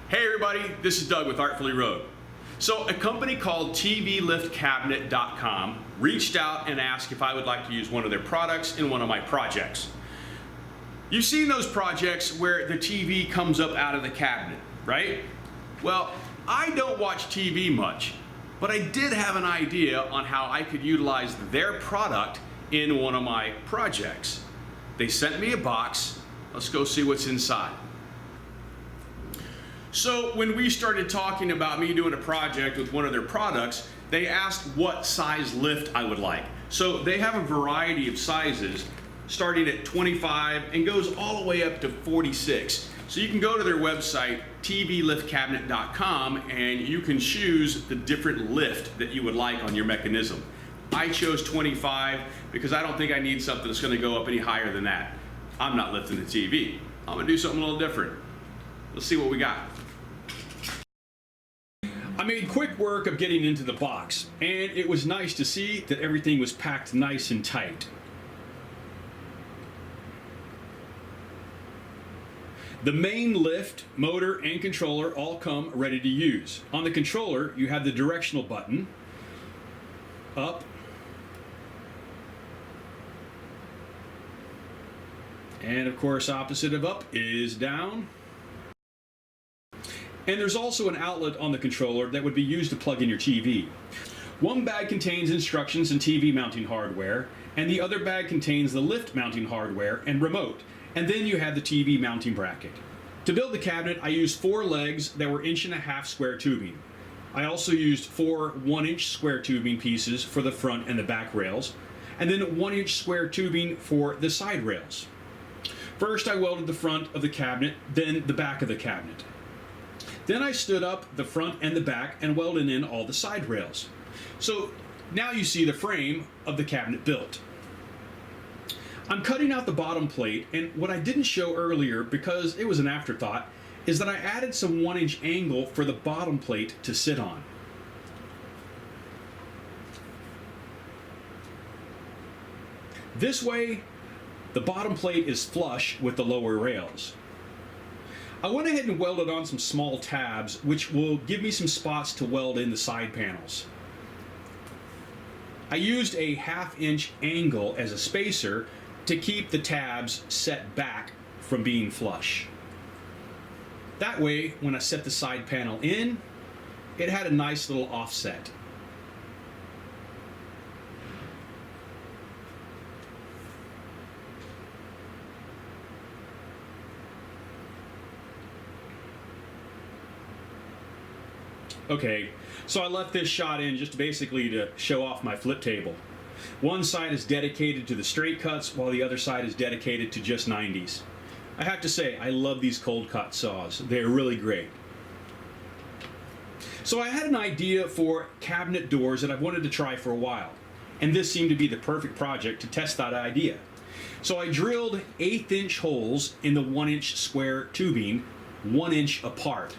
Hey everybody, this is Doug with Artfully Road. So a company called tvliftcabinet.com reached out and asked if I would like to use one of their products in one of my projects. You've seen those projects where the TV comes up out of the cabinet, right? Well, I don't watch TV much, but I did have an idea on how I could utilize their product in one of my projects. They sent me a box. Let's go see what's inside. So when we started talking about me doing a project with one of their products, they asked what size lift I would like. So they have a variety of sizes starting at 25 and goes all the way up to 46. So you can go to their website, tvliftcabinet.com, and you can choose the different lift that you would like on your mechanism. I chose 25 because I don't think I need something that's going to go up any higher than that. I'm not lifting the TV. I'm going to do something a little different. Let's see what we got. I made quick work of getting into the box, and it was nice to see that everything was packed nice and tight. The main lift, motor, and controller all come ready to use. On the controller, you have the directional button, up, and of course opposite of up is down. And there's also an outlet on the controller that would be used to plug in your TV. One bag contains instructions and TV mounting hardware, and the other bag contains the lift mounting hardware and remote. And then you have the TV mounting bracket. To build the cabinet, I used 4 legs that were 1.5 inch square tubing. I also used 4 1-inch square tubing pieces for the front and the back rails, and then 1-inch square tubing for the side rails. First, I welded the front of the cabinet, then the back of the cabinet. Then I stood up the front and the back and welded in all the side rails. So now you see the frame of the cabinet built. I'm cutting out the bottom plate, and what I didn't show earlier, because it was an afterthought, is that I added some 1-inch angle for the bottom plate to sit on. This way, the bottom plate is flush with the lower rails. I went ahead and welded on some small tabs, which will give me some spots to weld in the side panels. I used a 1/2 inch angle as a spacer to keep the tabs set back from being flush. That way, when I set the side panel in, it had a nice little offset. Okay, so I left this shot in just basically to show off my flip table. One side is dedicated to the straight cuts, while the other side is dedicated to just 90s. I have to say, I love these cold cut saws. They're really great. So I had an idea for cabinet doors that I've wanted to try for a while, and this seemed to be the perfect project to test that idea. So I drilled 1/8 inch holes in the 1-inch square tubing, 1 inch apart.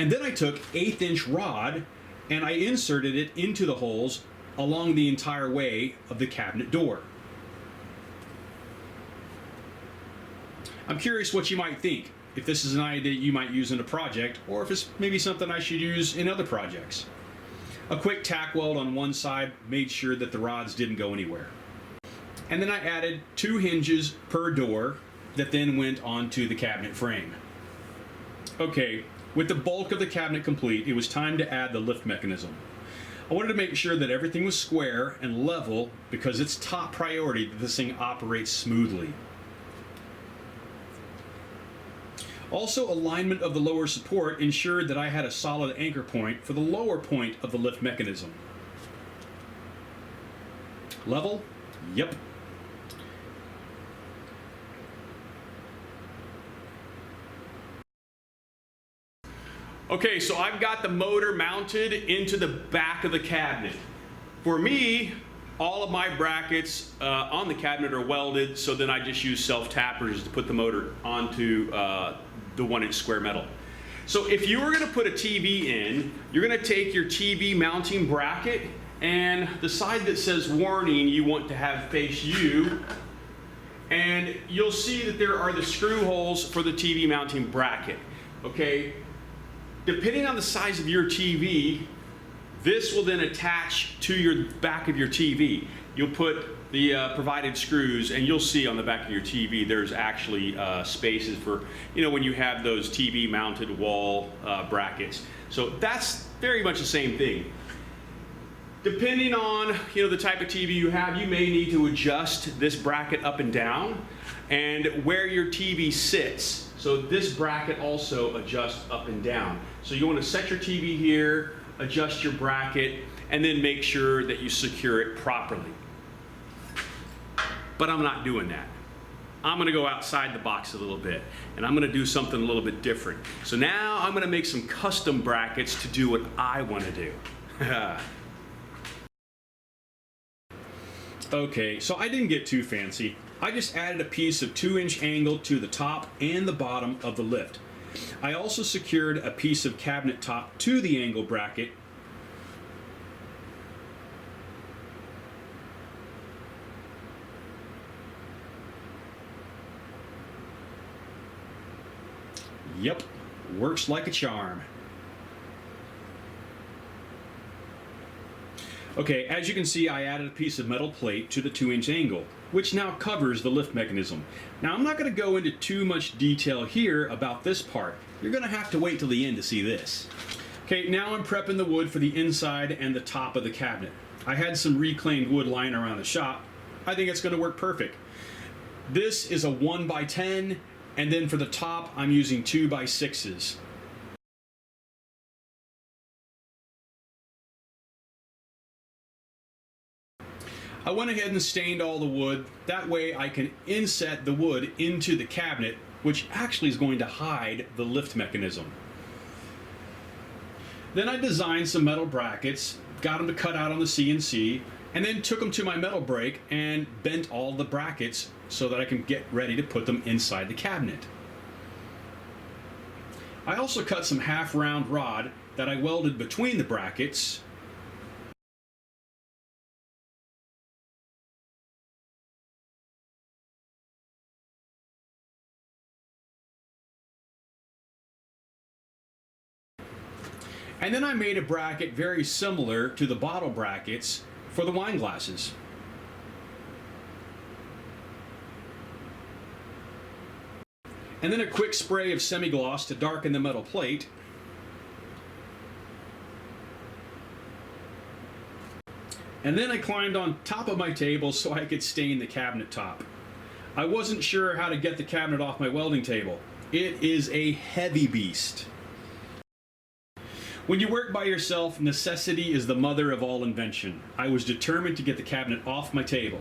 And then I took 1/8 inch rod and I inserted it into the holes along the entire way of the cabinet door. I'm curious what you might think, if this is an idea you might use in a project, or if it's maybe something I should use in other projects. A quick tack weld on one side made sure that the rods didn't go anywhere. And then I added 2 hinges per door that then went onto the cabinet frame. Okay, with the bulk of the cabinet complete, it was time to add the lift mechanism. I wanted to make sure that everything was square and level because it's top priority that this thing operates smoothly. Also, alignment of the lower support ensured that I had a solid anchor point for the lower point of the lift mechanism. Level? Yep. Okay, so I've got the motor mounted into the back of the cabinet. For me, all of my brackets on the cabinet are welded, so then I just use self-tappers to put the motor onto the 1-inch square metal. So if you were going to put a TV in, you're going to take your TV mounting bracket, and the side that says warning you want to have face you, and you'll see that there are the screw holes for the TV mounting bracket. Okay, depending on the size of your TV, this will then attach to your back of your TV. You'll put the provided screws, and you'll see on the back of your TV there's actually spaces for, when you have those TV mounted wall brackets. So that's very much the same thing. Depending on the type of TV you have, you may need to adjust this bracket up and down, and where your TV sits. So this bracket also adjusts up and down. So you want to set your TV here, adjust your bracket, and then make sure that you secure it properly. But I'm not doing that. I'm going to go outside the box a little bit, and I'm going to do something a little bit different. So now I'm going to make some custom brackets to do what I want to do. Okay, so I didn't get too fancy. I just added a piece of 2-inch angle to the top and the bottom of the lift. I also secured a piece of cabinet top to the angle bracket. Yep, works like a charm. Okay, as you can see, I added a piece of metal plate to the 2-inch angle, which now covers the lift mechanism. Now, I'm not going to go into too much detail here about this part. You're going to have to wait till the end to see this. Okay, now I'm prepping the wood for the inside and the top of the cabinet. I had some reclaimed wood lying around the shop. I think it's going to work perfect. This is a 1x10, and then for the top, I'm using 2x6s. I went ahead and stained all the wood. That way I can inset the wood into the cabinet, which actually is going to hide the lift mechanism. Then I designed some metal brackets, got them to cut out on the CNC, and then took them to my metal brake and bent all the brackets so that I can get ready to put them inside the cabinet. I also cut some half-round rod that I welded between the brackets. And then I made a bracket very similar to the bottle brackets for the wine glasses. And then a quick spray of semi-gloss to darken the metal plate. And then I climbed on top of my table so I could stain the cabinet top. I wasn't sure how to get the cabinet off my welding table. It is a heavy beast. When you work by yourself, necessity is the mother of all invention. I was determined to get the cabinet off my table.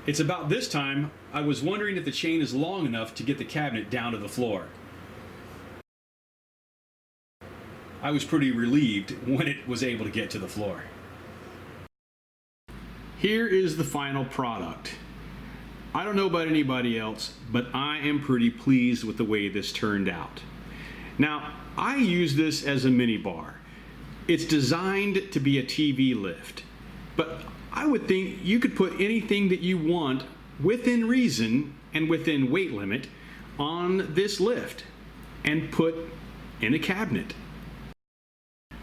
It's about this time I was wondering if the chain is long enough to get the cabinet down to the floor. I was pretty relieved when it was able to get to the floor. Here is the final product. I don't know about anybody else, but I am pretty pleased with the way this turned out. Now, I use this as a mini bar. It's designed to be a TV lift, but I would think you could put anything that you want within reason and within weight limit on this lift and put in a cabinet.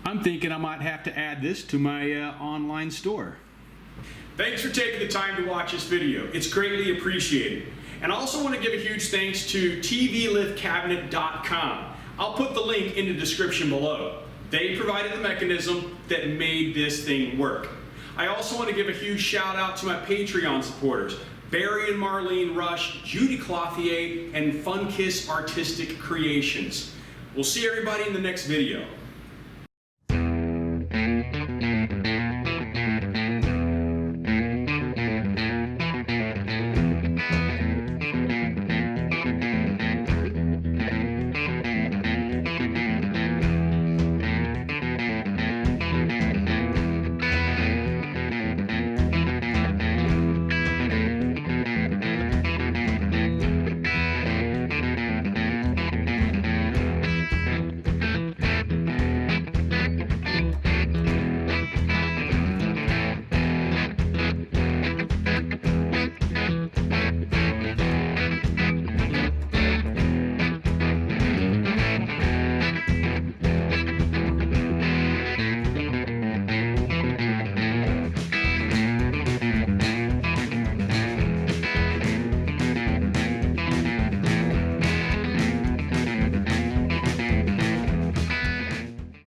I'm thinking I might have to add this to my online store. Thanks for taking the time to watch this video. It's greatly appreciated. And I also want to give a huge thanks to tvliftcabinet.com. I'll put the link in the description below. They provided the mechanism that made this thing work. I also want to give a huge shout out to my Patreon supporters, Barry and Marlene Rush, Judy Clothier, and Funkiss Artistic Creations. We'll see everybody in the next video.